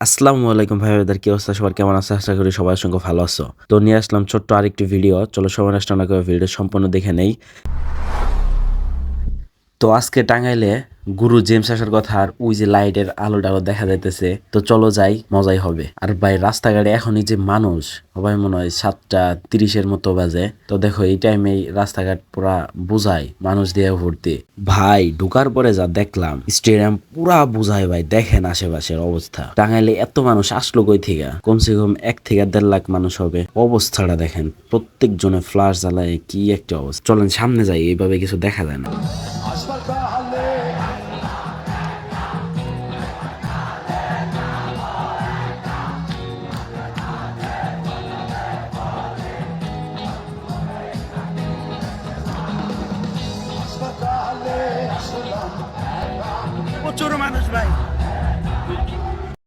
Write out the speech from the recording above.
আসসালামু আলাইকুম ভাই ব্রাদার, কি অবস্থা? সবার কেমন আছে? আশা করি সবার সঙ্গে ভালো আছো। তো নিয়ে আসলাম ছোট্ট আরেকটি ভিডিও। চলো সবার নষ্ট না করে ভিডিও সম্পূর্ণ দেখে নেই। তো আজকে টাঙ্গাইলে গুরু জেমস আসার কথা, আর ওই যে লাইটের আলো টালো দেখা যাইতেছে। তো চলো যাই, মজাই হবে। আর ভাই রাস্তাঘাটে এখনই যে মানুষ, সবাই মনে হয় 7:30 মতো বাজে। তো দেখো এই টাইমে রাস্তাঘাট পুরা বুঝাই মানুষ দিয়ে ভর্তি। ভাই ঢুকার পরে যা দেখলাম, স্টেডিয়াম পুরা বুঝাই। ভাই দেখেন আশেপাশের অবস্থা, টাঙ্গাইলে এত মানুষ আসলো কই থেকে? কমসে কম 1 থেকে 1.5 লাখ মানুষ হবে। অবস্থাটা দেখেন, প্রত্যেক জনে ফ্লাশ জ্বালায়, কি একটা অবস্থা। চলেন সামনে যাই, এইভাবে কিছু দেখা যায় না।